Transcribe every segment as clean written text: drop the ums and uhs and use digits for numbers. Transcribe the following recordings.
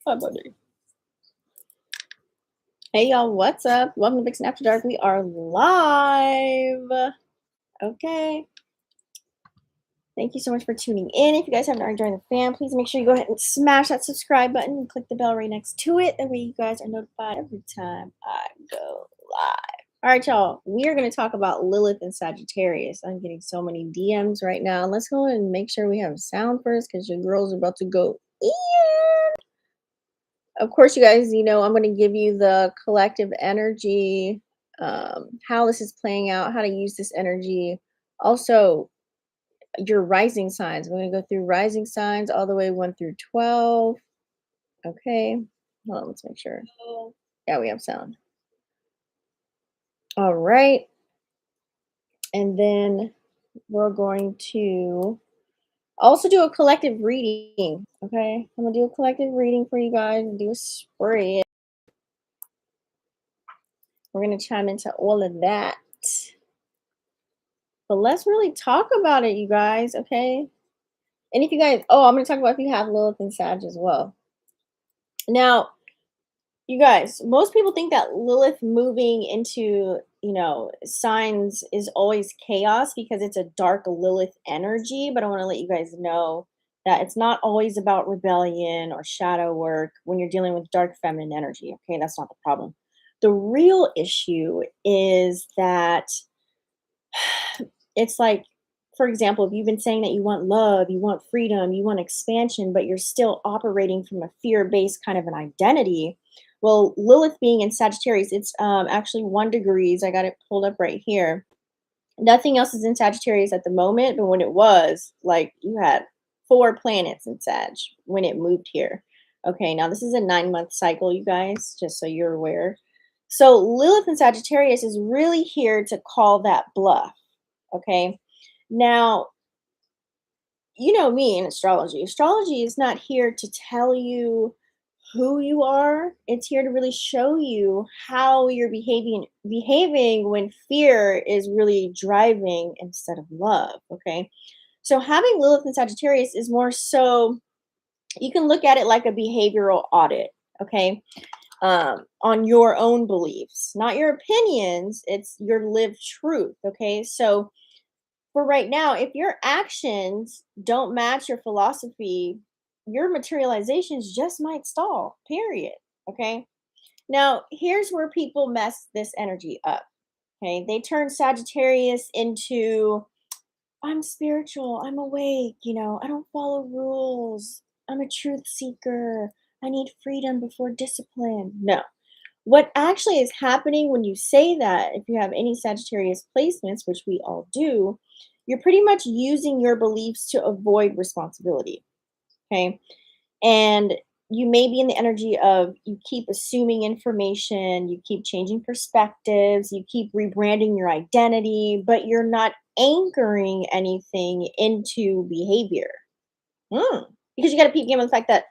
Hi, buddy. Hey, y'all, what's up? Welcome to Vixen After Dark. We are live. Okay. Thank you so much for tuning in. If you guys haven't already joined the fam, please make sure you go ahead and smash that subscribe button and click the bell right next to it. That way you guys are notified every time I go live. All right, y'all. We are going to talk about Lilith and Sagittarius. I'm getting so many DMs right now. Let's go ahead and make sure we have sound first because your girls are about to go in. Of course, you guys, I'm going to give you the collective energy, how this is playing out, how to use this energy. Also, your rising signs. We're going to go through rising signs all the way 1 through 12. Okay. Hold on, let's make sure. Yeah, we have sound. All right. And then we're going to also do a collective reading. Okay. I'm going to do a collective reading for you guys and do a spread. We're going to chime into all of that. But let's really talk about it, you guys, okay? And if you guys, I'm going to talk about if you have Lilith and Sag as well. Now, you guys, most people think that Lilith moving into, signs is always chaos because it's a dark Lilith energy. But I want to let you guys know that it's not always about rebellion or shadow work when you're dealing with dark feminine energy, okay? That's not the problem. The real issue is that it's like, for example, if you've been saying that you want love, you want freedom, you want expansion, but you're still operating from a fear-based kind of an identity. Well, Lilith being in Sagittarius, it's actually 1 degree. I got it pulled up right here. Nothing else is in Sagittarius at the moment, but when it was, like, you had 4 planets in Sag when it moved here. Okay, now this is a 9-month cycle, you guys, just so you're aware. So Lilith in Sagittarius is really here to call that bluff. Okay. Now, you know me in astrology. Astrology is not here to tell you who you are. It's here to really show you how you're behaving when fear is really driving instead of love. Okay. So having Lilith and Sagittarius is more so you can look at it like a behavioral audit. Okay. On your own beliefs, not your opinions. It's your lived truth. Okay. So for right now, if your actions don't match your philosophy, your materializations just might stall, period. Okay. Now, here's where people mess this energy up. Okay. They turn Sagittarius into, I'm spiritual, I'm awake, I don't follow rules, I'm a truth seeker, I need freedom before discipline. No. What actually is happening when you say that, if you have any Sagittarius placements, which we all do, you're pretty much using your beliefs to avoid responsibility. Okay. And you may be in the energy of you keep assuming information, you keep changing perspectives, you keep rebranding your identity, but you're not anchoring anything into behavior. Because you got to peep game on the fact that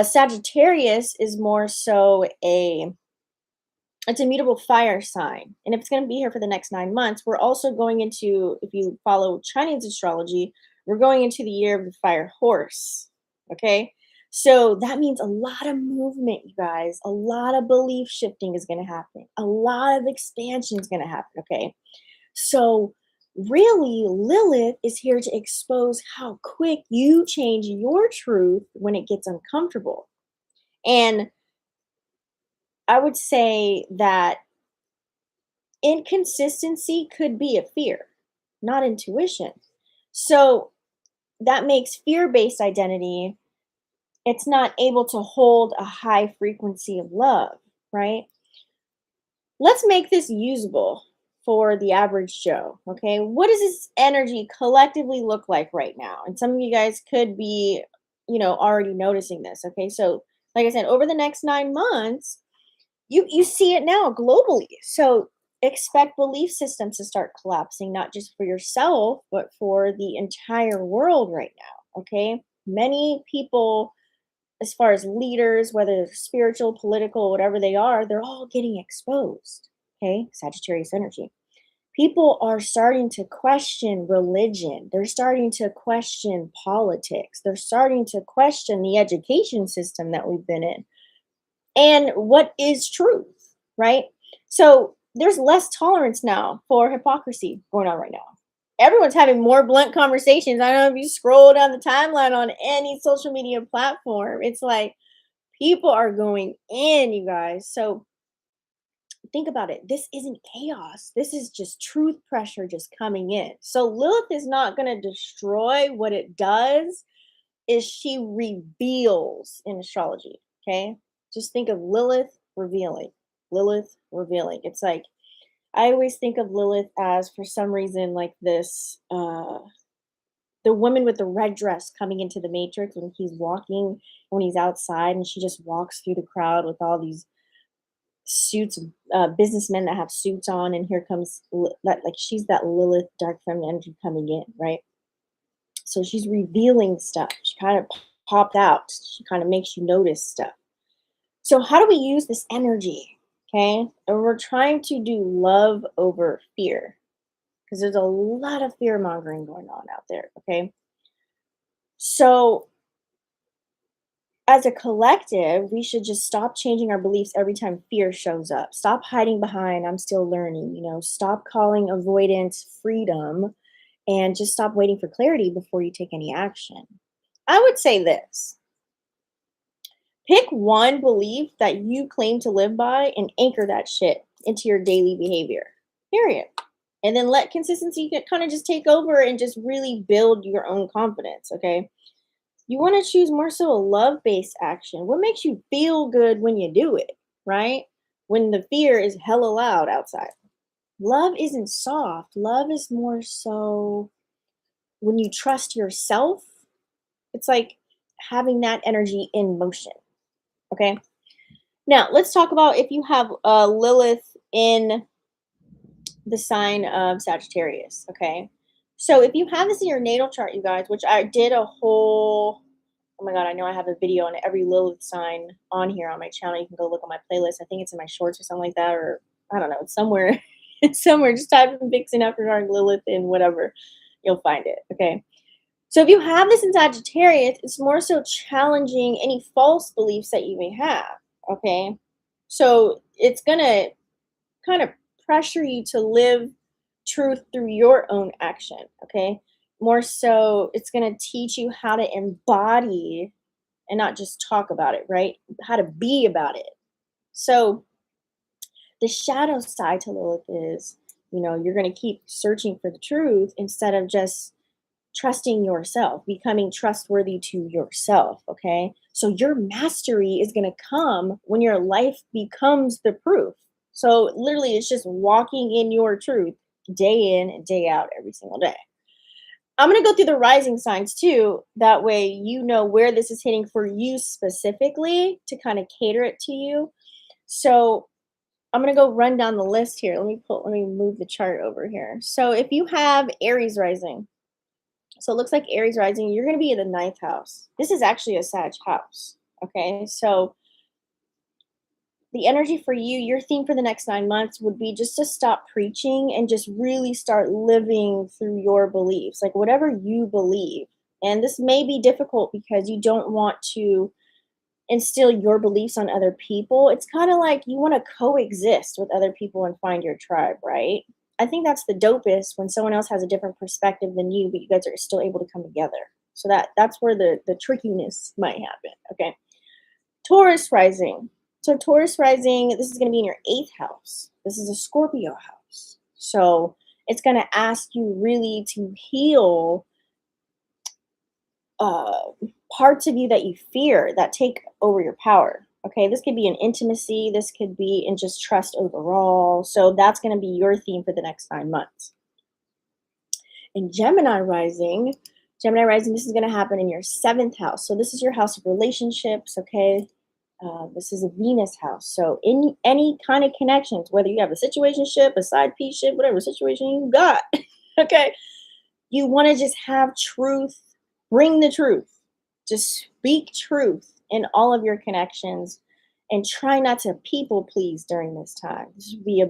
Sagittarius is more so it's a mutable fire sign. And if it's going to be here for the next 9 months, we're also going into, if you follow Chinese astrology, we're going into the year of the fire horse. Okay. So that means a lot of movement, you guys. A lot of belief shifting is going to happen. A lot of expansion is going to happen. Okay. So really, Lilith is here to expose how quick you change your truth when it gets uncomfortable. And I would say that inconsistency could be a fear, not intuition. So that makes fear-based identity, it's not able to hold a high frequency of love, right? Let's make this usable for the average Joe, okay? What does this energy collectively look like right now? And some of you guys could be, already noticing this, okay? So, like I said, over the next 9 months, you see it now globally. So expect belief systems to start collapsing, not just for yourself, but for the entire world right now. Okay. Many people, as far as leaders, whether they're spiritual, political, whatever they are, they're all getting exposed. Okay. Sagittarius energy. People are starting to question religion. They're starting to question politics. They're starting to question the education system that we've been in and what is truth, right? So there's less tolerance now for hypocrisy going on right now. Everyone's having more blunt conversations. I don't know if you scroll down the timeline on any social media platform. It's like people are going in, you guys. So think about it. This isn't chaos. This is just truth pressure just coming in. So Lilith is not going to destroy. What it does is she reveals in astrology. Okay. Just think of Lilith revealing. Lilith revealing. It's like I always think of Lilith as, for some reason, like this the woman with the red dress coming into the Matrix when he's walking, when he's outside, and she just walks through the crowd with all these suits, businessmen that have suits on, and here comes that, like, she's that Lilith dark feminine energy coming in, right? So she's revealing stuff. She kind of popped out. She kind of makes you notice stuff. So how do we use this energy? Okay, and we're trying to do love over fear because there's a lot of fear mongering going on out there. Okay, so as a collective, we should just stop changing our beliefs every time fear shows up. Stop hiding behind, I'm still learning, stop calling avoidance freedom, and just stop waiting for clarity before you take any action. I would say this: pick one belief that you claim to live by and anchor that shit into your daily behavior, period. And then let consistency kind of just take over and just really build your own confidence, okay? You want to choose more so a love-based action. What makes you feel good when you do it, right? When the fear is hella loud outside. Love isn't soft. Love is more so when you trust yourself. It's like having that energy in motion, okay? Now, let's talk about if you have Lilith in the sign of Sagittarius, okay? So if you have this in your natal chart, you guys, which I did a whole, oh my God, I know I have a video on every Lilith sign on here on my channel. You can go look on my playlist. I think it's in my shorts or something like that, or I don't know, it's somewhere. It's somewhere. Just type in Vixen after dark Lilith and whatever. You'll find it, okay? So if you have this in Sagittarius, it's more so challenging any false beliefs that you may have, okay? So it's going to kind of pressure you to live truth through your own action, okay? More so, it's going to teach you how to embody and not just talk about it, right? How to be about it. So the shadow side to Lilith is, you're going to keep searching for the truth instead of just trusting yourself, becoming trustworthy to yourself, okay? So your mastery is going to come when your life becomes the proof. So literally, it's just walking in your truth day in and day out every single day. I'm going to go through the rising signs too. That way, you know where this is hitting for you specifically to kind of cater it to you. So I'm going to go run down the list here. Let me move the chart over here. So if you have Aries rising, so it looks like Aries rising, you're going to be in the 9th house. This is actually a Sag house. Okay. So the energy for you, your theme for the next 9 months would be just to stop preaching and just really start living through your beliefs, like whatever you believe. And this may be difficult because you don't want to instill your beliefs on other people. It's kind of like you want to coexist with other people and find your tribe, right? I think that's the dopest when someone else has a different perspective than you, but you guys are still able to come together. So that's where the trickiness might happen. Okay. Taurus rising. So Taurus rising, this is going to be in your 8th house. This is a Scorpio house. So it's going to ask you really to heal parts of you that you fear that take over your power. Okay, this could be in intimacy. This could be in just trust overall. So that's going to be your theme for the next 9 months. In Gemini rising, this is going to happen in your 7th house. So this is your house of relationships. Okay, this is a Venus house. So in any kind of connections, whether you have a situationship, a side piece ship, whatever situation you got, okay, you want to just have truth. Bring the truth. Just speak truth in all of your connections and try not to people please during this time. This would be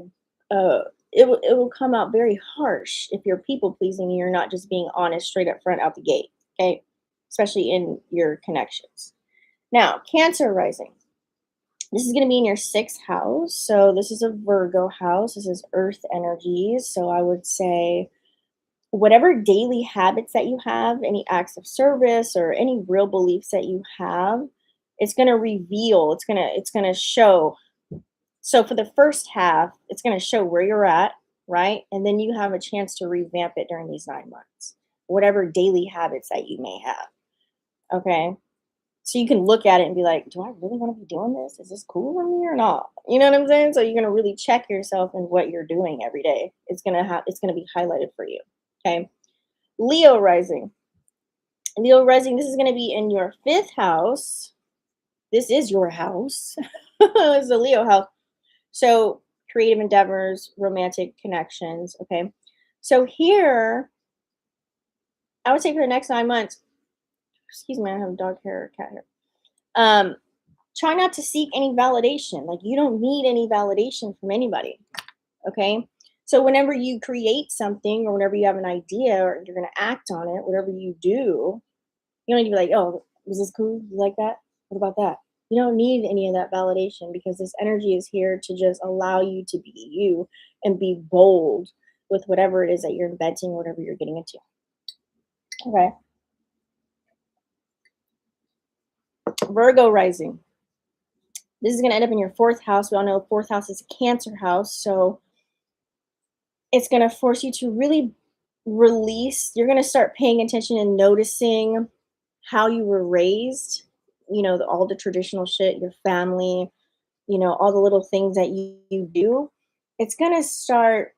it will come out very harsh if you're people pleasing and you're not just being honest straight up front out the gate. Okay, especially in your connections. Now, Cancer rising. This is going to be in your sixth house. So this is a Virgo house. This is earth energies. So I would say whatever daily habits that you have, any acts of service or any real beliefs that you have, it's going to reveal, it's going to show. So for the first half, it's going to show where you're at, right? And then you have a chance to revamp it during these 9 months, whatever daily habits that you may have. Okay. So you can look at it and be like, do I really want to be doing this? Is this cool for me or not? You know what I'm saying? So you're going to really check yourself and what you're doing every day. It's going to be highlighted for you. Okay. Leo rising. Leo rising, this is going to be in your fifth house. This is your house. It's a Leo house. So creative endeavors, romantic connections. Okay. So here, I would say for the next 9 months, excuse me, I have dog hair or cat hair. Try not to seek any validation. Like, you don't need any validation from anybody. Okay. So whenever you create something or whenever you have an idea or you're going to act on it, whatever you do, you don't need to be like, oh, was this cool? You like that? What about that? You don't need any of that validation because this energy is here to just allow you to be you and be bold with whatever it is that you're inventing, whatever you're getting into. Okay. Virgo rising. This is going to end up in your fourth house. We all know fourth house is a Cancer house. So it's going to force you to really release. You're going to start paying attention and noticing how you were raised, all the traditional shit, your family, all the little things that you do. It's going to start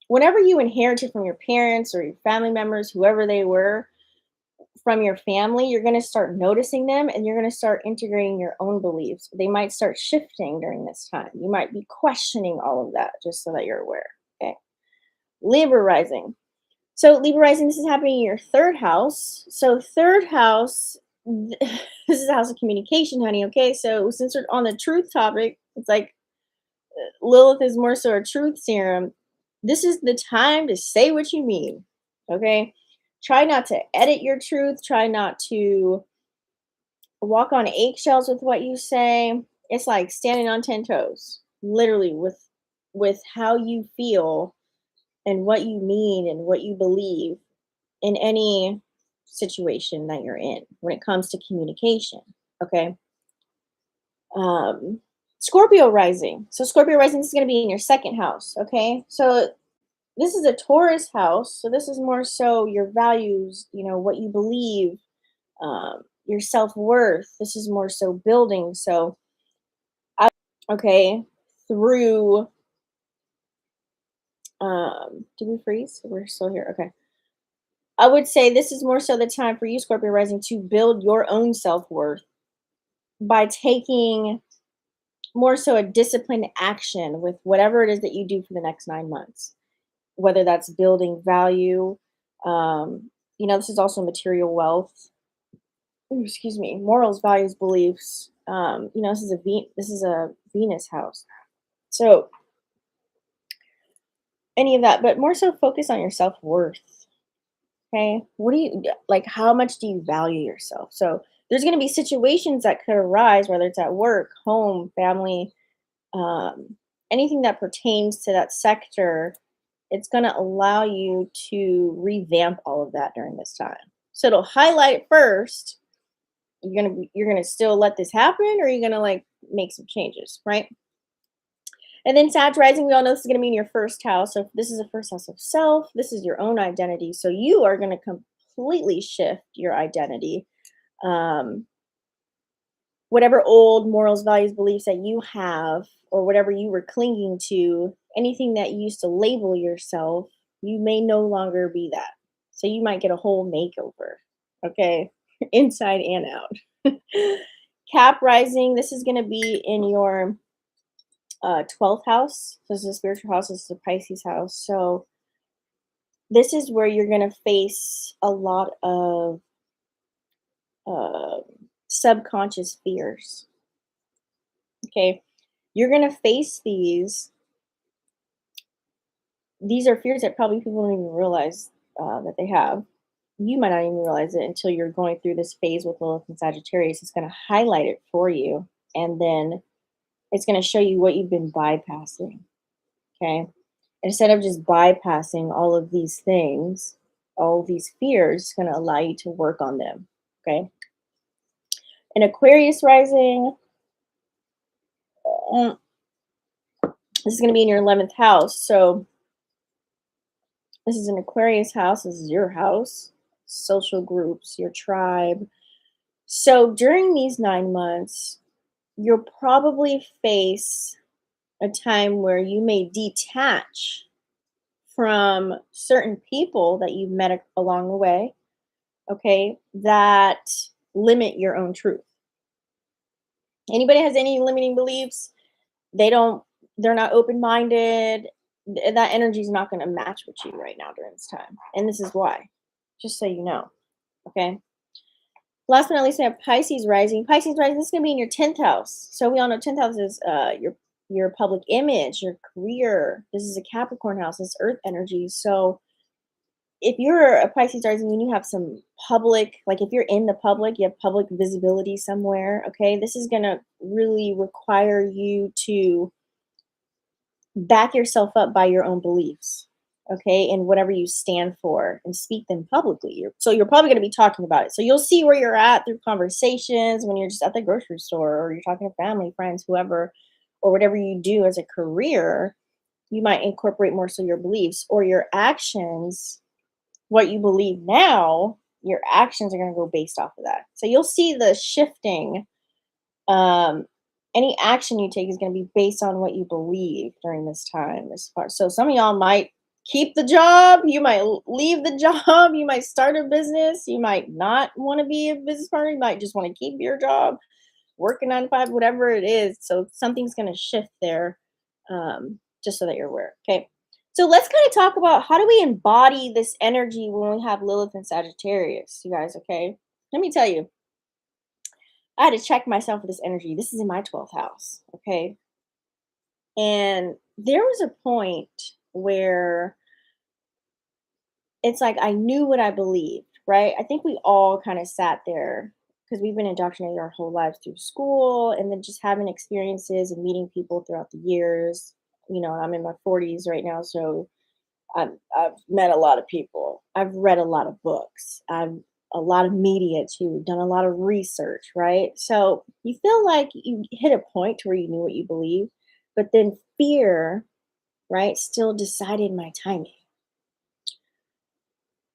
whenever you inherited from your parents or your family members, whoever they were, from your family, you're going to start noticing them and you're going to start integrating your own beliefs. They might start shifting during this time. You might be questioning all of that just so that you're aware. Okay. Libra rising. So Libra rising, this is happening in your third house. So third house, this is the house of communication, honey. Okay. So since we're on the truth topic, it's like Lilith is more so a truth serum. This is the time to say what you mean. Okay. Try not to edit your truth. Try not to walk on eggshells with what you say. It's like standing on 10 toes, literally, with how you feel and what you mean and what you believe in any situation that you're in when it comes to communication. Okay. Scorpio rising. So Scorpio rising, this is going to be in your second house. Okay. So this is a Taurus house. So this is more so your values, what you believe, your self-worth. This is more so building. So, okay, through, did we freeze? We're still here. Okay. I would say this is more so the time for you, Scorpio rising, to build your own self-worth by taking more so a disciplined action with whatever it is that you do for the next 9 months, whether that's building value. This is also material wealth. Ooh, excuse me, morals, values, beliefs. This is a Venus house. So any of that, but more so focus on your self-worth. Okay. What do you like? How much do you value yourself? So there's going to be situations that could arise, whether it's at work, home, family, anything that pertains to that sector. It's going to allow you to revamp all of that during this time. So it'll highlight it first. You're gonna still let this happen, or are you gonna like make some changes, right? And then Sag rising, we all know this is gonna be in your first house. So if this is the first house of self, this is your own identity. So you are gonna completely shift your identity. Whatever old morals, values, beliefs that you have, or whatever you were clinging to, anything that you used to label yourself, you may no longer be that. So you might get a whole makeover, okay? Inside and out. Cap rising, this is going to be in your 12th house. This is a spiritual house. This is a Pisces house. So this is where you're going to face a lot of subconscious fears. Okay. You're going to face these. These are fears that probably people don't even realize that they have. You might not even realize it until you're going through this phase with Lilith and Sagittarius. It's going to highlight it for you. And then it's going to show you what you've been bypassing. Okay. Instead of just bypassing all of these things, all of these fears, it's going to allow you to work on them. Okay. An Aquarius rising, this is going to be in your 11th house. So this is an Aquarius house. This is your house, social groups, your tribe. So during these 9 months, you'll probably face a time where you may detach from certain people that you've met along the way, okay, that limit your own truth. Anybody has any limiting beliefs, they're not open-minded, that energy is not going to match with you right now during this time. And this is why, just so you know, okay? Last but not least, we have Pisces rising. Pisces rising, this is going to be in your 10th house. So we all know 10th house is your public image, your career. This is a Capricorn house. It's earth energy. So if you're a Pisces rising and you have some public, like if you're in the public, you have public visibility somewhere, okay, this is going to really require you to back yourself up by your own beliefs, okay, and whatever you stand for and speak them publicly. So you're probably going to be talking about it. So you'll see where you're at through conversations when you're just at the grocery store or you're talking to family, friends, whoever, or whatever you do as a career. You might incorporate more so your beliefs or your actions. What you believe now, your actions are going to go based off of that. So you'll see the shifting. Any action you take is going to be based on what you believe during this time. So some of y'all might keep the job, you might leave the job, you might start a business, you might not want to be a business partner, you might just want to keep your job, working 9 to 5, whatever it is. So something's going to shift there, just so that you're aware. Okay. So let's kind of talk about how do we embody this energy when we have Lilith and Sagittarius, you guys, okay? Let me tell you, I had to check myself with this energy. This is in my 12th house, okay? And there was a point where it's like I knew what I believed, right? I think we all kind of sat there because we've been indoctrinated our whole lives through school and then just having experiences and meeting people throughout the years. You know, I'm in my 40s right now, so I've met a lot of people. I've read a lot of books. I've a lot of media too, done a lot of research, right? So you feel like you hit a point where you knew what you believe, but then fear, right, still decided my timing.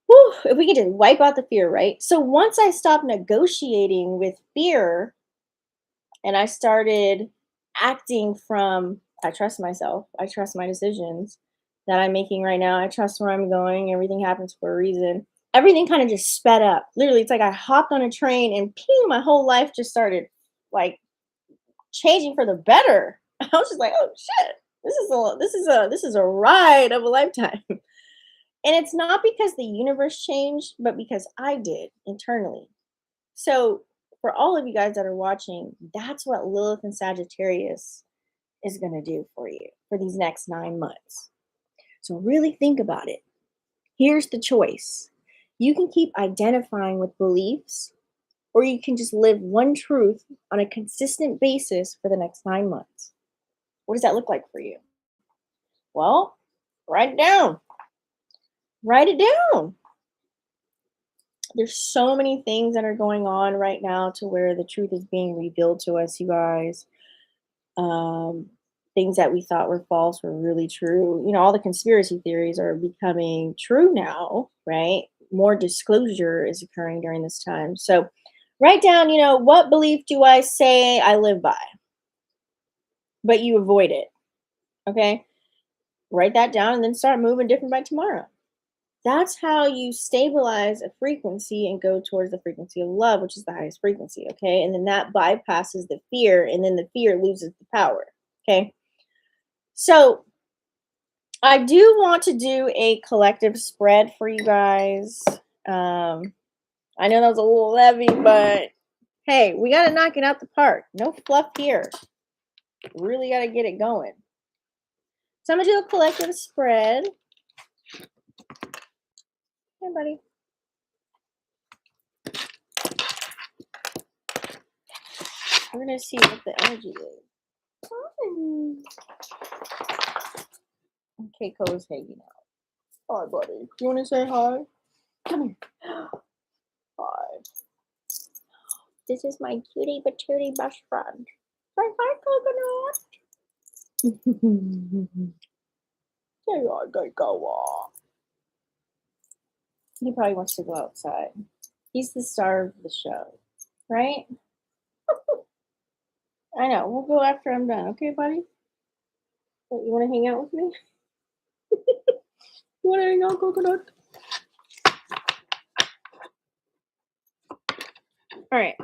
Whew, if we could just wipe out the fear, right? So once I stopped negotiating with fear and I started acting from, I trust myself, I trust my decisions that I'm making right now, I trust where I'm going, everything happens for a reason. Everything kind of just sped up. Literally, it's like I hopped on a train and ping, my whole life just started like changing for the better. I was just like, oh shit, this is a ride of a lifetime. And it's not because the universe changed, but because I did internally. So for all of you guys that are watching, that's what Lilith and Sagittarius is going to do for you for these next 9 months. So really think about it. Here's the choice. You can keep identifying with beliefs, or you can just live one truth on a consistent basis for the next 9 months. What does that look like for you? Well, write it down. Write it down. There's so many things that are going on right now to where the truth is being revealed to us, you guys. Things that we thought were false were really true. You know, all the conspiracy theories are becoming true now, right? More disclosure is occurring during this time. So write down, you know, what belief do I say I live by? But you avoid it. Okay? Write that down and then start moving different by tomorrow. That's how you stabilize a frequency and go towards the frequency of love, which is the highest frequency. Okay? And then that bypasses the fear, and then the fear loses the power. Okay? So I do want to do a collective spread for you guys. I know that was a little heavy, but hey, we got to knock it out the park. No fluff here. Really got to get it going. So I'm going to do a collective spread. Hey, buddy. We're going to see what the energy is. Kekoa's hanging out. Hi, buddy. You want to say hi? Come here. Hi. This is my cutie patootie best friend. Say hi, Coconut. Say hi, Kekoa. He probably wants to go outside. He's the star of the show, right? I know. We'll go after I'm done. Okay, buddy? What, you want to hang out with me? You want to hang out, Coconut? All right.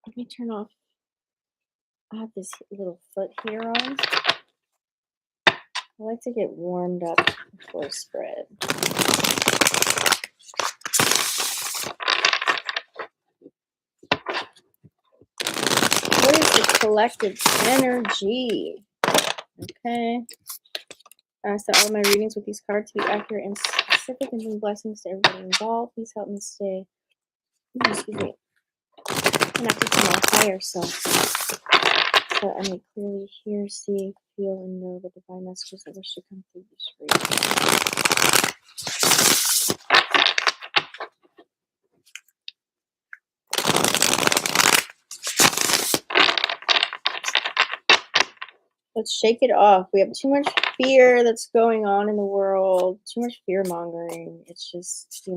Let me turn off. I have this little foot here on. I like to get warmed up before spread. What is the collective energy? Okay. I ask that all my readings with these cards be accurate and specific, and bring blessings to everybody involved. Please help me stay connected to my higher self, so I may clearly hear, see, feel, and know the divine messages that wish to come through this reading. Let's shake it off. We have too much fear that's going on in the world, too much fear mongering. It's just,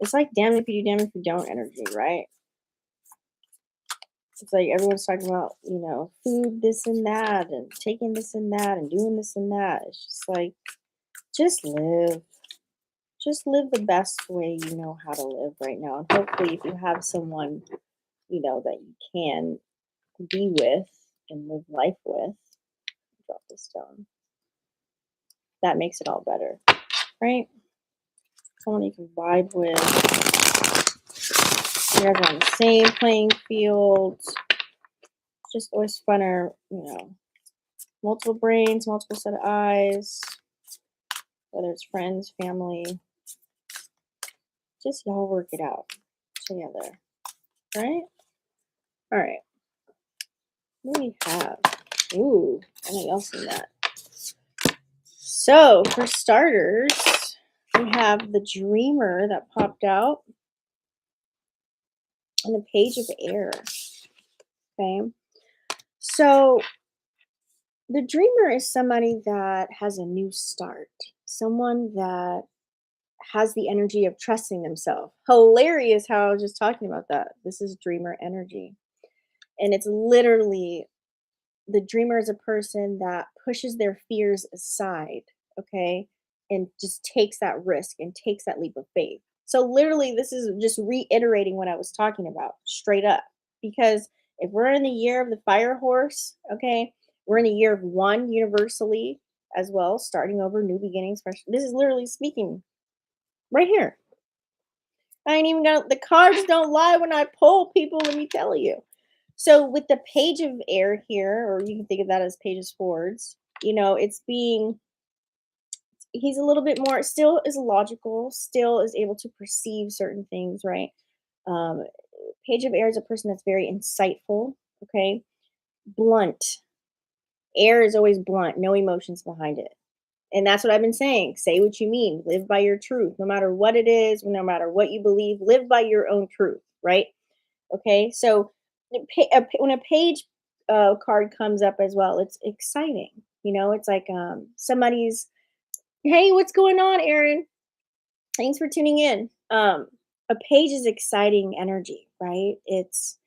it's like damn if you do, damn if you don't energy, right? It's like everyone's talking about, food, this and that, and taking this and that, and doing this and that. It's just like, just live. Just live the best way you know how to live right now. And hopefully if you have someone, that you can be with and live life with, drop this down. That makes it all better, right? Someone you can vibe with. You're guys on the same playing field. It's just always funner, multiple brains, multiple set of eyes, whether it's friends, family. Just y'all work it out together, right? All right. What do we have? Ooh, anything else in that? So, for starters, we have the Dreamer that popped out and the Page of Air. Okay. So, the Dreamer is somebody that has a new start, someone that has the energy of trusting themselves. Hilarious how I was just talking about that. This is Dreamer energy. And it's literally, the Dreamer is a person that pushes their fears aside, okay, and just takes that risk and takes that leap of faith. So literally, this is just reiterating what I was talking about straight up. Because if we're in the year of the fire horse, okay, we're in the year of one universally as well, starting over, new beginnings, fresh. This is literally speaking right here. I ain't even got, the cards don't lie when I pull, people, let me tell you. So with the Page of Air here, or you can think of that as Page of Swords, it's being, he's a little bit more, still is logical, still is able to perceive certain things, right? Page of Air is a person that's very insightful, okay? Blunt. Air is always blunt, no emotions behind it. And that's what I've been saying. Say what you mean. Live by your truth. No matter what it is, no matter what you believe, live by your own truth, right? Okay, so when a page card comes up as well, it's exciting. It's like somebody's, hey, what's going on, Aaron? Thanks for tuning in. A page is exciting energy, right? It's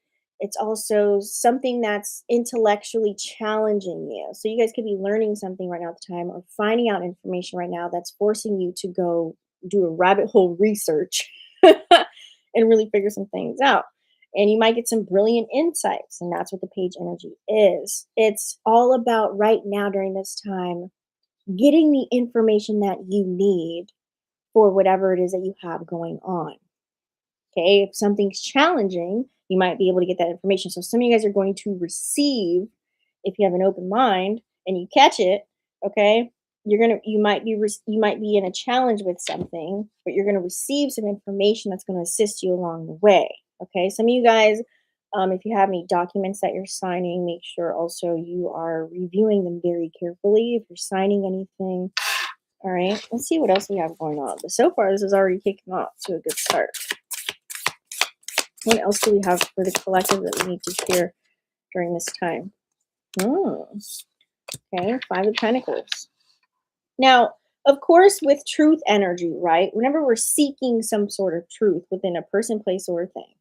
also something that's intellectually challenging you. So you guys could be learning something right now at the time, or finding out information right now that's forcing you to go do a rabbit hole research and really figure some things out. And you might get some brilliant insights. And that's what the page energy is. It's all about right now during this time, getting the information that you need for whatever it is that you have going on. Okay, if something's challenging, You might be able to get that information. So some of you guys are going to receive, if you have an open mind and you catch it, okay, you might be in a challenge with something, but you're gonna receive some information that's gonna assist you along the way. Okay. Some of you guys, if you have any documents that you're signing, make sure also you are reviewing them very carefully. If you're signing anything, all right, let's see what else we have going on. But so far, this is already kicking off to a good start. What else do we have for the collective that we need to share during this time? Oh, okay, Five of Pentacles. Now, of course, with truth energy, right? Whenever we're seeking some sort of truth within a person, place, or thing,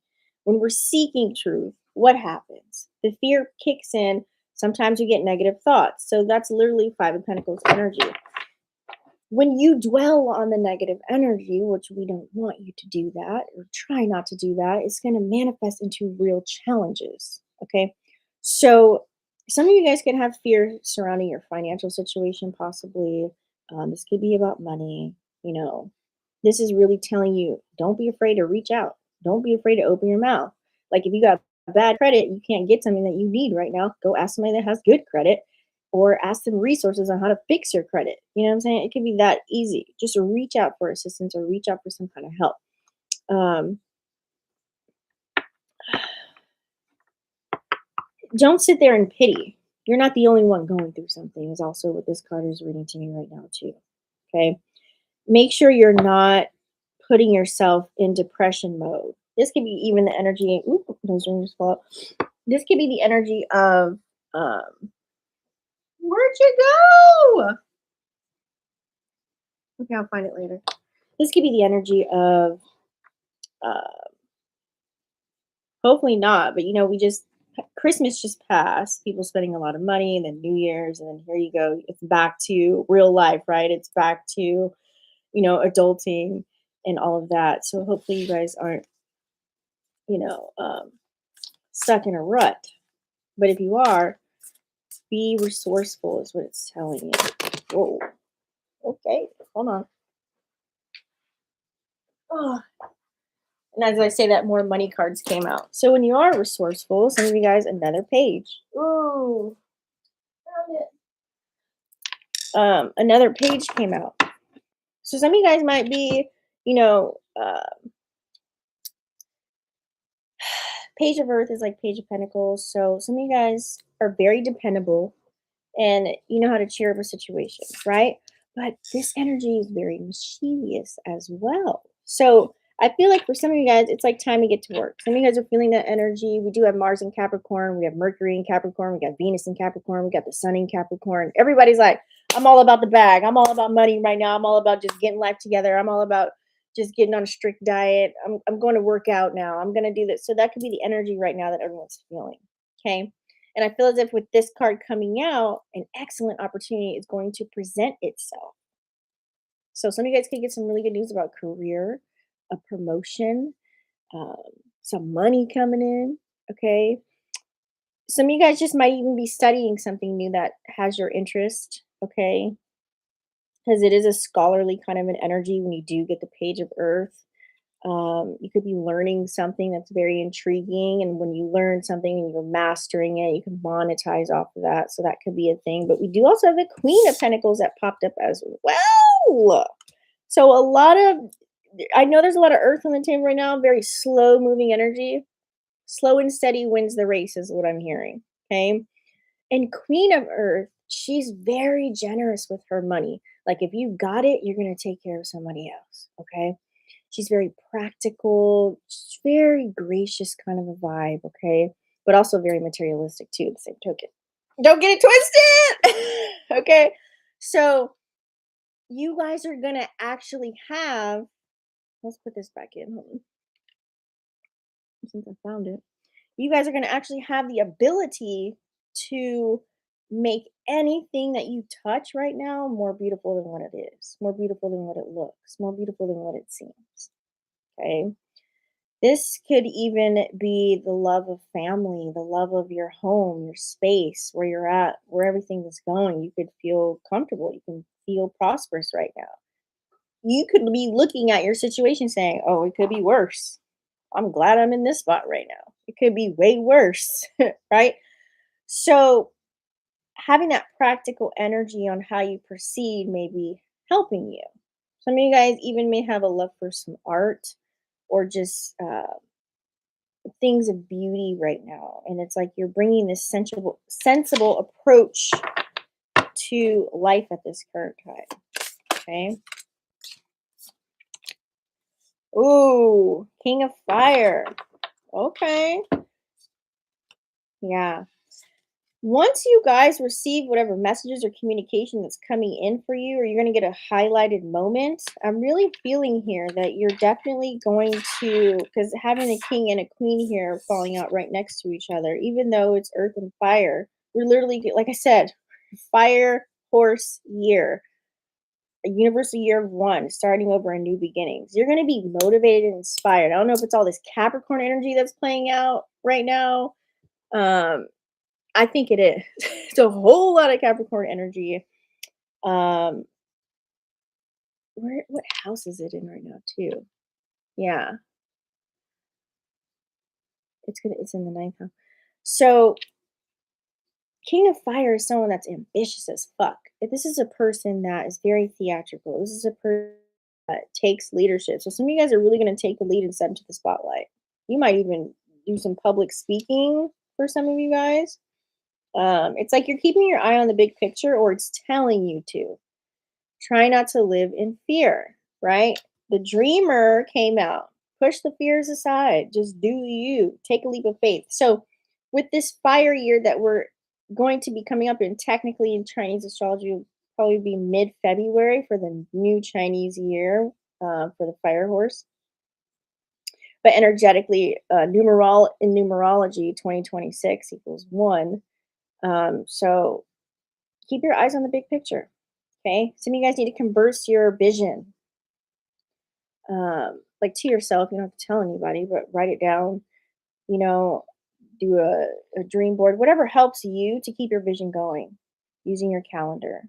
when we're seeking truth, what happens? The fear kicks in. Sometimes you get negative thoughts. So that's literally Five of Pentacles energy. When you dwell on the negative energy, which we don't want you to do that, or try not to do that, it's going to manifest into real challenges. Okay. So some of you guys could have fear surrounding your financial situation, possibly. This could be about money. You know, this is really telling you don't be afraid to reach out. Don't be afraid to open your mouth. Like if you got bad credit, you can't get something that you need right now. Go ask somebody that has good credit or ask them resources on how to fix your credit. You know what I'm saying? It could be that easy. Just reach out for assistance or reach out for some kind of help. Don't sit there and pity. You're not the only one going through something, is also what this card is reading to me right now, too. Okay. Make sure you're not putting yourself in depression mode. This could be even the energy. Ooh, those rings fall out. This could be the energy of, where'd you go? Okay, I'll find it later. This could be the energy of, hopefully not, but Christmas just passed, people spending a lot of money, and then New Year's, and then here you go. It's back to real life, right? It's back to, adulting and all of that. So hopefully you guys aren't, you know, um, stuck in a rut. But if you are, be resourceful is what it's telling you. Whoa. Okay, hold on. Oh. And as I say that, more money cards came out. So when you are resourceful, some of you guys, another page. Ooh, found it. Another page came out. So some of you guys might be, Page of Earth is like Page of Pentacles. So some of you guys are very dependable and you know how to cheer up a situation, right? But this energy is very mischievous as well. So I feel like for some of you guys, it's like time to get to work. Some of you guys are feeling that energy. We do have Mars in Capricorn. We have Mercury in Capricorn. We got Venus in Capricorn. We got the Sun in Capricorn. Everybody's like, I'm all about the bag. I'm all about money right now. I'm all about just getting life together. I'm all about just getting on a strict diet. I'm going to work out now. I'm going to do this. So that could be the energy right now that everyone's feeling. Okay. And I feel as if with this card coming out, an excellent opportunity is going to present itself. So some of you guys could get some really good news about career, a promotion, um, some money coming in. Okay. Some of you guys just might even be studying something new that has your interest. Okay. Because it is a scholarly kind of an energy when you do get the Page of Earth. You could be learning something that's very intriguing, and when you learn something and you're mastering it, you can monetize off of that. So that could be a thing. But we do also have the Queen of Pentacles that popped up as well. So I know there's a lot of Earth on the table right now. Very slow moving energy. Slow and steady wins the race is what I'm hearing. Okay. And Queen of Earth, she's very generous with her money. Like if you got it, you're going to take care of somebody else. Okay. She's very practical, she's very gracious kind of a vibe, okay? But also very materialistic too, at the same token. Don't get it twisted! Okay? So you guys are gonna actually have, let's put this back in, hold on. Since I found it. You guys are gonna actually have the ability to make anything that you touch right now more beautiful than what it is, more beautiful than what it looks, more beautiful than what it seems. Okay. This could even be the love of family, the love of your home, your space, where you're at, where everything is going. You could feel comfortable. You can feel prosperous right now. You could be looking at your situation saying, oh, it could be worse. I'm glad I'm in this spot right now. It could be way worse, right? So having that practical energy on how you proceed may be helping you. Some of you guys even may have a love for some art or just things of beauty right now. And it's like you're bringing this sensible approach to life at this current time. Okay. Ooh, King of Fire. Okay. Yeah. Once you guys receive whatever messages or communication that's coming in for you, or you're going to get a highlighted moment, I'm really feeling here that you're definitely going to, because having a king and a queen here falling out right next to each other, even though it's earth and fire, we're literally, like I said, fire horse year, a universal year of one, starting over and new beginnings. You're going to be motivated and inspired. I don't know if it's all this Capricorn energy that's playing out right now. Um, I think it is. It's a whole lot of Capricorn energy. Um, what house is it in right now too? Yeah, it's in the ninth house. So King of Fire is someone that's ambitious as fuck. If this is a person that is very theatrical, this is a person that takes leadership. So some of you guys are really going to take the lead and step into the spotlight. You might even do some public speaking for some of you guys. It's like you're keeping your eye on the big picture, or it's telling you to. Try not to live in fear, right? The dreamer came out. Push the fears aside. Just do you. Take a leap of faith. So, with this fire year that we're going to be coming up in, technically in Chinese astrology, will probably be mid February for the new Chinese year for the fire horse. But energetically, in numerology, 2026 equals one. So, keep your eyes on the big picture. Okay. Some of you guys need to converse your vision, like to yourself. You don't have to tell anybody, but write it down. You know, do a dream board, whatever helps you to keep your vision going using your calendar.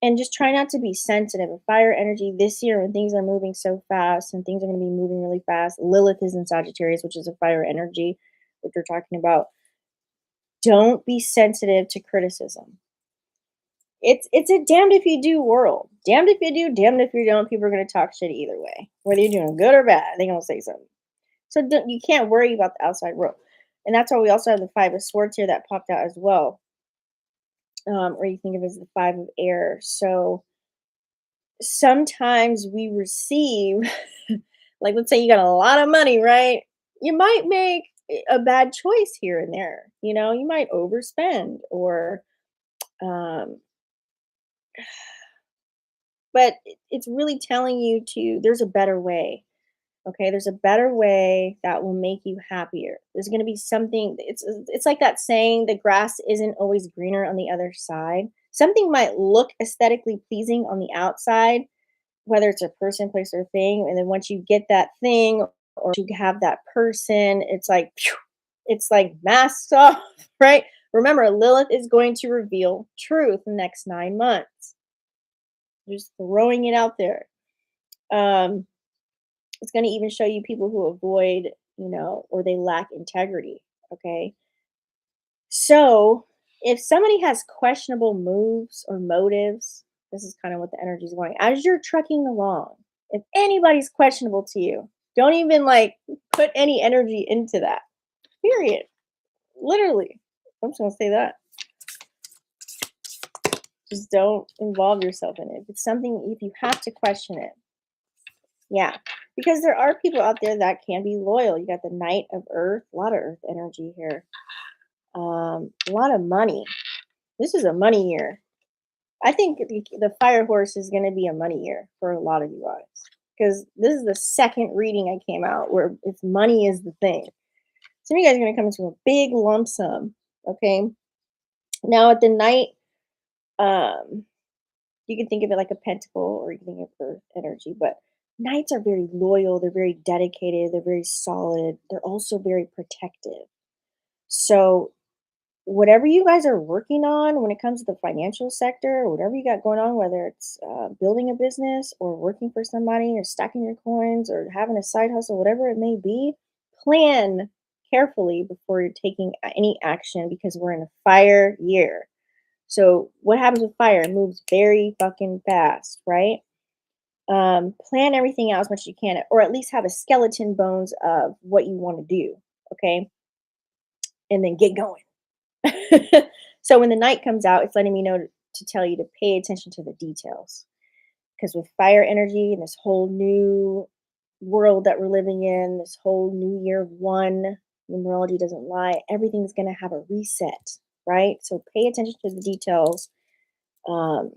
And just try not to be sensitive. Of fire energy this year, when things are moving so fast and things are going to be moving really fast. Lilith is in Sagittarius, which is a fire energy, which we're talking about. Don't be sensitive to criticism. It's a damned if you do world. Damned if you do, damned if you don't. People are gonna talk shit either way. Whether you're doing good or bad, they're gonna say something. So you can't worry about the outside world. And that's why we also have the Five of Swords here that popped out as well. Or you think of it as the Five of Air. So sometimes we receive, like let's say you got a lot of money, right? You might make a bad choice here and there. You might overspend or um but it's really telling you there's a better way. Okay, there's a better way that will make you happier. There's going to be something. It's like that saying, the grass isn't always greener on the other side. Something might look aesthetically pleasing on the outside, whether it's a person, place, or thing, and then once you get that thing or you have that person, it's like phew, it's like masks off, right? Remember, Lilith is going to reveal truth in the next 9 months. Just throwing it out there. Um, it's going to even show you people who avoid, or they lack integrity. Okay. So if somebody has questionable moves or motives, this is kind of what the energy is going. As you're trucking along, if anybody's questionable to you, don't even like put any energy into that. Period. Literally. I'm just going to say that. Just don't involve yourself in it. If it's something, if you have to question it, yeah, because there are people out there that can be loyal. You got the Knight of Earth, a lot of Earth energy here, a lot of money. This is a money year. I think the Fire Horse is going to be a money year for a lot of you guys because this is the second reading I came out where it's money is the thing. Some of you guys are going to come into a big lump sum. Okay, now at the Knight, um, you can think of it like a pentacle, or you can think of Earth energy, but knights are very loyal, they're very dedicated, they're very solid, they're also very protective. So, whatever you guys are working on when it comes to the financial sector, or whatever you got going on, whether it's building a business or working for somebody or stacking your coins or having a side hustle, whatever it may be, plan carefully before you're taking any action because we're in a fire year. So what happens with fire? It moves very fucking fast, right? Plan everything out as much as you can, or at least have a skeleton bones of what you want to do, okay? And then get going. So when the night comes out, it's letting me know to tell you to pay attention to the details. Because with fire energy and this whole new world that we're living in, this whole new year of one, numerology doesn't lie, everything's going to have a reset, right? So pay attention to the details. Um,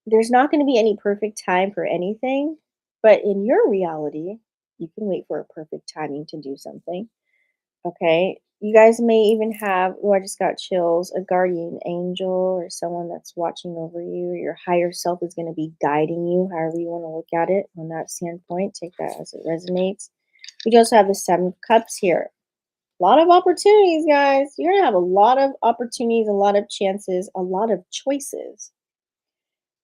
there's not going to be any perfect time for anything, but in your reality, you can wait for a perfect timing to do something. Okay. You guys may even have, oh, I just got chills, a guardian angel or someone that's watching over you. Your higher self is going to be guiding you, however you want to look at it on that standpoint. Take that as it resonates. We also have the Seven of Cups here. A lot of opportunities, guys. You're going to have a lot of opportunities, a lot of chances, a lot of choices.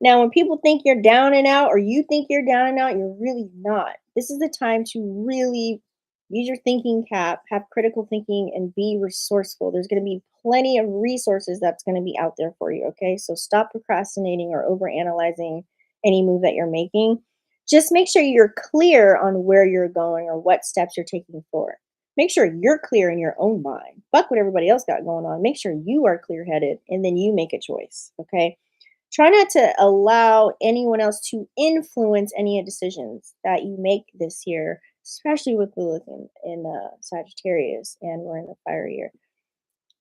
Now, when people think you're down and out or you think you're down and out, you're really not. This is the time to really use your thinking cap, have critical thinking, and be resourceful. There's going to be plenty of resources that's going to be out there for you. Okay. So stop procrastinating or overanalyzing any move that you're making. Just make sure you're clear on where you're going or what steps you're taking forward. Make sure you're clear in your own mind. Fuck what everybody else got going on. Make sure you are clear headed and then you make a choice. Okay. Try not to allow anyone else to influence any decisions that you make this year, especially with Lilith in Sagittarius, and we're in the fire year.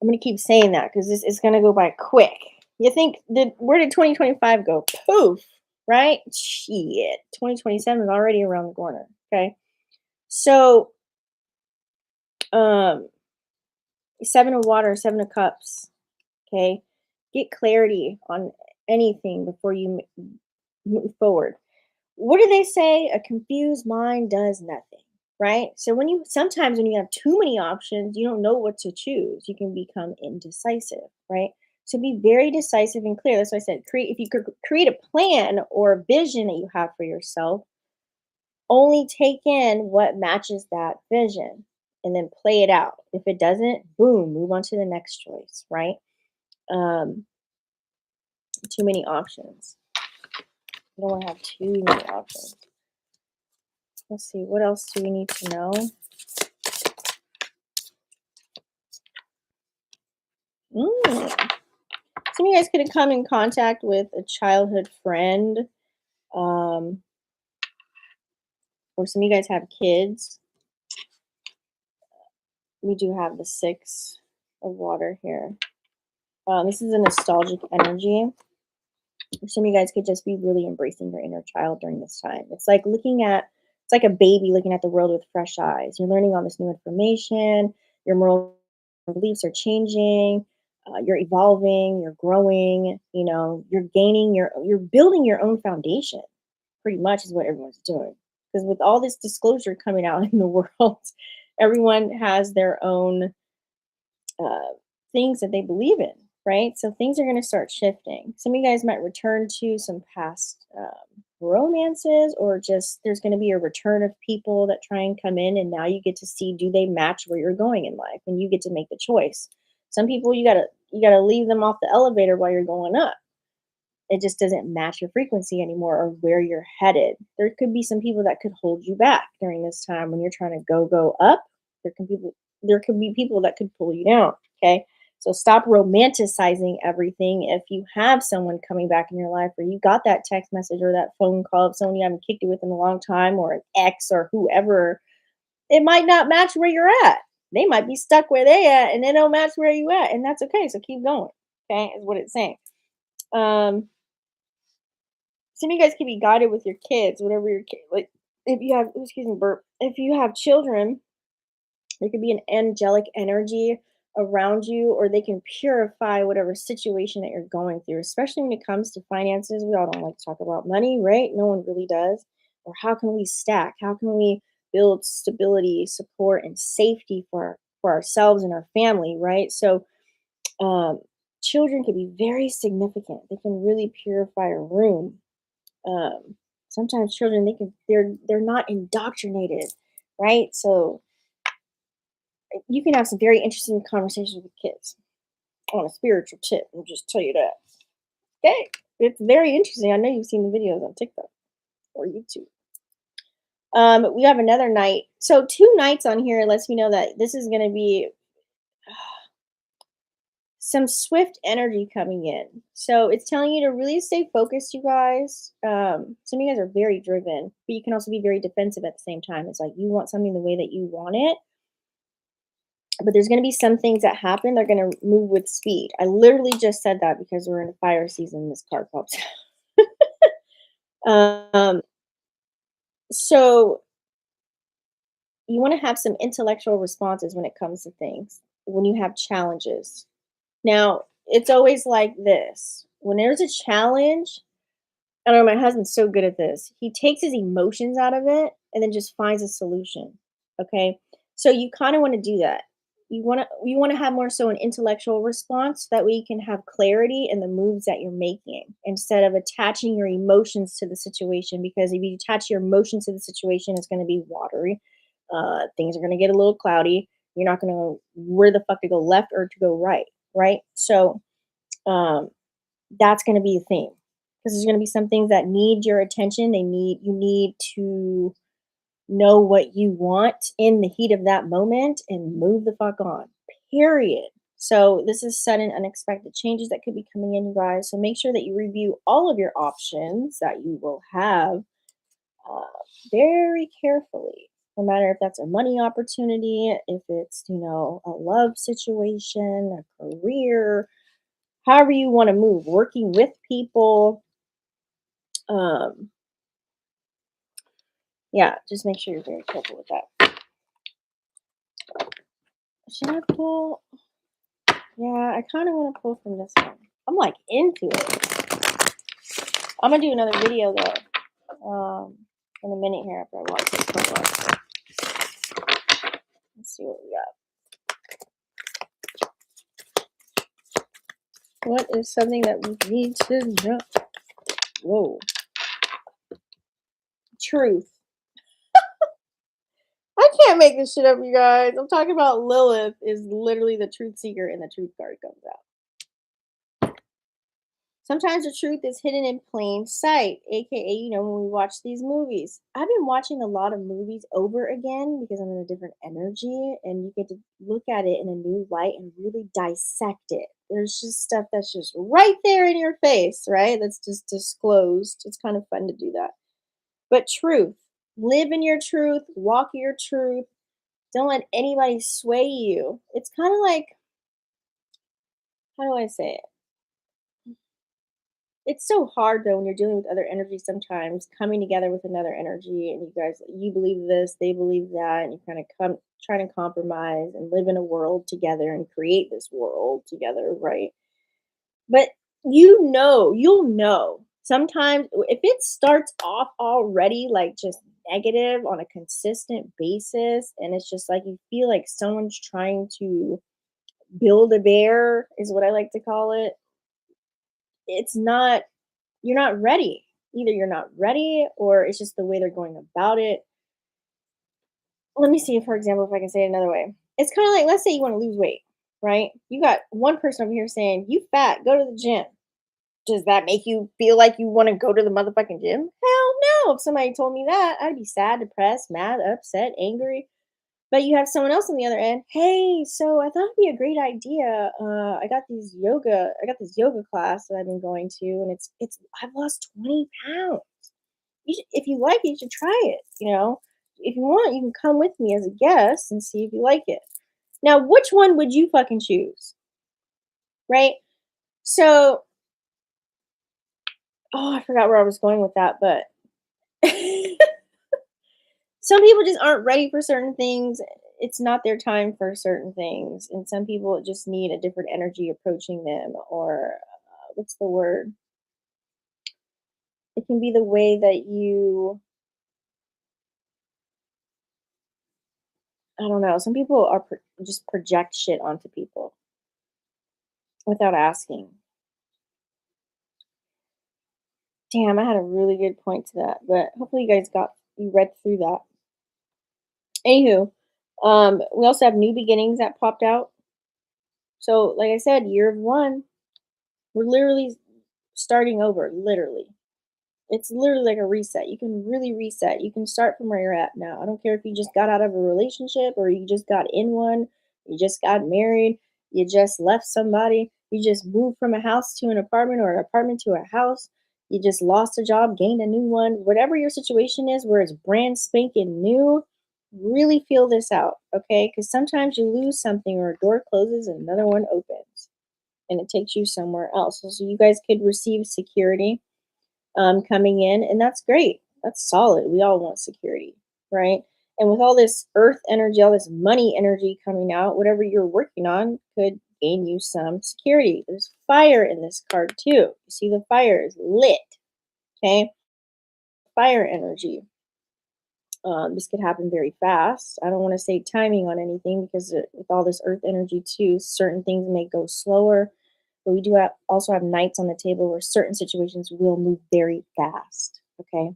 I'm going to keep saying that because this is going to go by quick. You think, where did 2025 go? Poof, right? Shit. 2027 is already around the corner. Okay. So, um, Seven of Water, Seven of Cups. Okay. Get clarity on anything before you move forward. What do they say? A confused mind does nothing, right? So sometimes when you have too many options, you don't know what to choose. You can become indecisive, right? So be very decisive and clear. That's why I said if you could create a plan or a vision that you have for yourself, only take in what matches that vision and then play it out. If it doesn't, boom, move on to the next choice, right? Um, too many options. I don't want to have too many options. Let's see, what else do we need to know? Some of you guys could have come in contact with a childhood friend, or some of you guys have kids. We do have the Six of Water here. This is a nostalgic energy. Some of you guys could just be really embracing your inner child during this time. It's like a baby looking at the world with fresh eyes. You're learning all this new information. Your moral beliefs are changing. You're evolving. You're growing. You're you're building your own foundation. Pretty much is what everyone's doing. Because with all this disclosure coming out in the world, everyone has their own uh, things that they believe in, right? So things are going to start shifting. Some of you guys might return to some past romances, or just there's going to be a return of people that try and come in, and now you get to see, do they match where you're going in life, and you get to make the choice. Some people you gotta leave them off the elevator while you're going up. It just doesn't match your frequency anymore or where you're headed. There could be some people that could hold you back during this time when you're trying to go up. There could be people that could pull you down. Okay. So stop romanticizing everything. If you have someone coming back in your life, or you got that text message or that phone call of someone you haven't kicked it with in a long time, or an ex or whoever, it might not match where you're at. They might be stuck where they at and they don't match where you at. And that's okay. So keep going. Okay, is what it's saying. Some of you guys can be guided with your kids, whatever your kid, like if you have, excuse me, burp. If you have children, there could be an angelic energy around you, or they can purify whatever situation that you're going through, especially when it comes to finances. We all don't like to talk about money, right? No one really does. Or how can we stack? How can we build stability, support, and safety for ourselves and our family, right? So um, children can be very significant. They can really purify a room. Sometimes children, they're not indoctrinated, right? So You can have some very interesting conversations with kids on a spiritual tip. I'll just tell you that. Okay. It's very interesting. I know you've seen the videos on TikTok or YouTube. We have another night. So 2 nights on here lets me know that this is going to be some swift energy coming in. So it's telling you to really stay focused, you guys. Some of you guys are very driven, but you can also be very defensive at the same time. It's like you want something the way that you want it, but there's going to be some things that happen. They're going to move with speed. I literally just said that because we're in a fire season. This card pops out. So you want to have some intellectual responses when it comes to things, when you have challenges. Now, it's always like this. When there's a challenge, I don't know, my husband's so good at this. He takes his emotions out of it and then just finds a solution. Okay? So you kind of want to do that. You want to have more so an intellectual response so that way you can have clarity in the moves that you're making instead of attaching your emotions to the situation, because if you attach your emotions to the situation, it's going to be watery. Things are going to get a little cloudy. You're not going to know where the fuck to go left or to go right, right? So um, that's going to be a thing, because there's going to be some things that need your attention. You need to know what you want in the heat of that moment and move the fuck on. Period. So this is sudden unexpected changes that could be coming in, you guys. So make sure that you review all of your options that you will have uh, very carefully. No matter if that's a money opportunity, if it's, a love situation, a career, however you want to move, working with people. Um, yeah, just make sure you're very careful with that. Should I pull? Yeah, I kind of want to pull from this one. I'm like into it. I'm gonna do another video though, in a minute here after I watch this profile. Let's see what we got. What is something that we need to know? Whoa. Truth. I can't make this shit up, you guys. I'm talking about Lilith is literally the truth seeker, and the truth card comes out. Sometimes the truth is hidden in plain sight, aka, when we watch these movies. I've been watching a lot of movies over again because I'm in a different energy, and you get to look at it in a new light and really dissect it. There's just stuff that's just right there in your face, right? That's just disclosed. It's kind of fun to do that. But truth, live in your truth, walk your truth. Don't let anybody sway you. It's kind of like, how do I say it? It's so hard though when you're dealing with other energies sometimes, coming together with another energy, and you believe this, they believe that, and you kind of come trying to compromise and live in a world together and create this world together, right? But you'll know. Sometimes if it starts off already like just negative on a consistent basis, and it's just like you feel like someone's trying to build a bear, is what I like to call it. It's not You're not ready. Either you're not ready or it's just the way they're going about it. Let me see, for example, if I can say it another way. It's kind of like, let's say you want to lose weight, right? You got one person over here saying, "You fat, go to the gym." Does that make you feel like you want to go to the motherfucking gym? Hell no. If somebody told me that, I'd be sad, depressed, mad, upset, angry. But you have someone else on the other end. Hey, so I thought it'd be a great idea. I got this yoga class that I've been going to, and I've lost 20 pounds. If you like it, you should try it. If you want, you can come with me as a guest and see if you like it. Now, which one would you fucking choose? Right? So, oh, I forgot where I was going with that, but some people just aren't ready for certain things. It's not their time for certain things. And some people just need a different energy approaching them, or what's the word? It can be the way that I don't know. Some people just project shit onto people without asking. Damn, I had a really good point to that, but hopefully you read through that. Anywho, We also have new beginnings that popped out. So, like I said, year of one, we're literally starting over, literally. It's literally like a reset. You can really reset. You can start from where you're at now. I don't care if you just got out of a relationship or you just got in one, you just got married, you just left somebody, you just moved from a house to an apartment or an apartment to a house, you just lost a job, gained a new one. Whatever your situation is where it's brand spanking new, really feel this out, okay? Because sometimes you lose something or a door closes and another one opens and it takes you somewhere else. So you guys could receive security coming in, and that's great. That's solid. We all want security, right? And with all this earth energy, all this money energy coming out, whatever you're working on could gain you some security. There's fire in this card too. You see, the fire is lit, okay? Fire energy. This could happen very fast. I don't want to say timing on anything because with all this earth energy too, certain things may go slower. But we do also have nights on the table where certain situations will move very fast. Okay.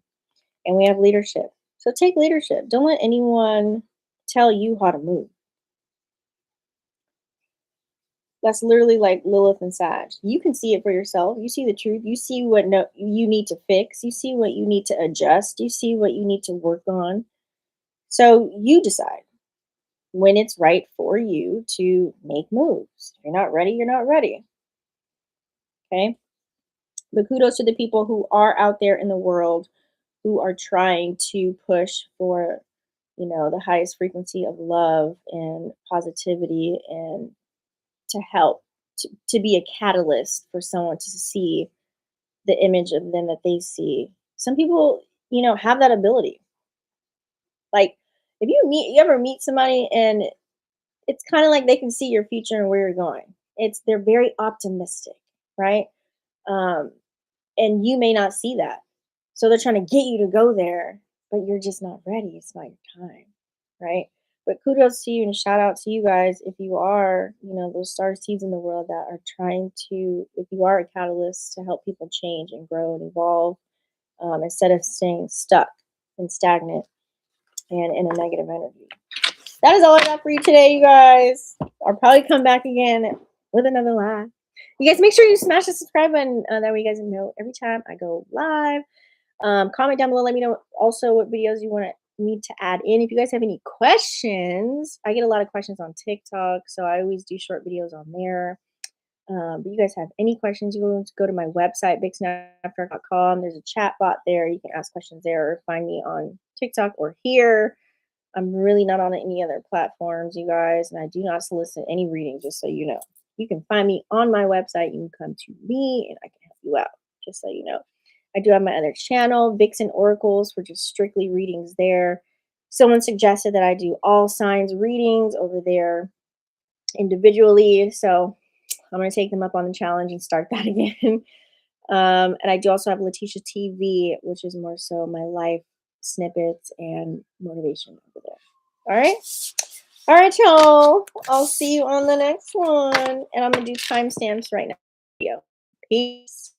And we have leadership. So take leadership. Don't let anyone tell you how to move. That's literally like Lilith and Sag. You can see it for yourself. You see the truth. You see what no, you need to fix. You see what you need to adjust. You see what you need to work on. So you decide when it's right for you to make moves. If you're not ready, you're not ready. Okay. But kudos to the people who are out there in the world who are trying to push for, the highest frequency of love and positivity and to help to be a catalyst for someone to see the image of them that they see. Some people, have that ability. Like if you ever meet somebody and it's kind of like they can see your future and where you're going. They're very optimistic, right? Um, and you may not see that. So they're trying to get you to go there, but you're just not ready. It's not your time, right? But kudos to you and shout out to you guys if you are, those star seeds in the world that are trying to, if you are a catalyst to help people change and grow and evolve instead of staying stuck and stagnant and in a negative energy. That is all I got for you today, you guys. I'll probably come back again with another live. You guys make sure you smash the subscribe button. That way you guys know every time I go live. Comment down below. Let me know also what videos you want me to add in. If you guys have any questions, I get a lot of questions on TikTok, so I always do short videos on there. But you guys have any questions, you can go to my website, bigsnapper.com. There's a chat bot there. You can ask questions there or find me on TikTok or here. I'm really not on any other platforms, you guys, and I do not solicit any readings, just so you know. You can find me on my website. You can come to me and I can help you out, just so you know. I do have my other channel, Vixen Oracles, for just strictly readings there. Someone suggested that I do all signs readings over there individually, so I'm going to take them up on the challenge and start that again. And I do also have Letitia TV, which is more so my life snippets and motivation over there. All right. All right, y'all. I'll see you on the next one. And I'm going to do timestamps right now. Peace.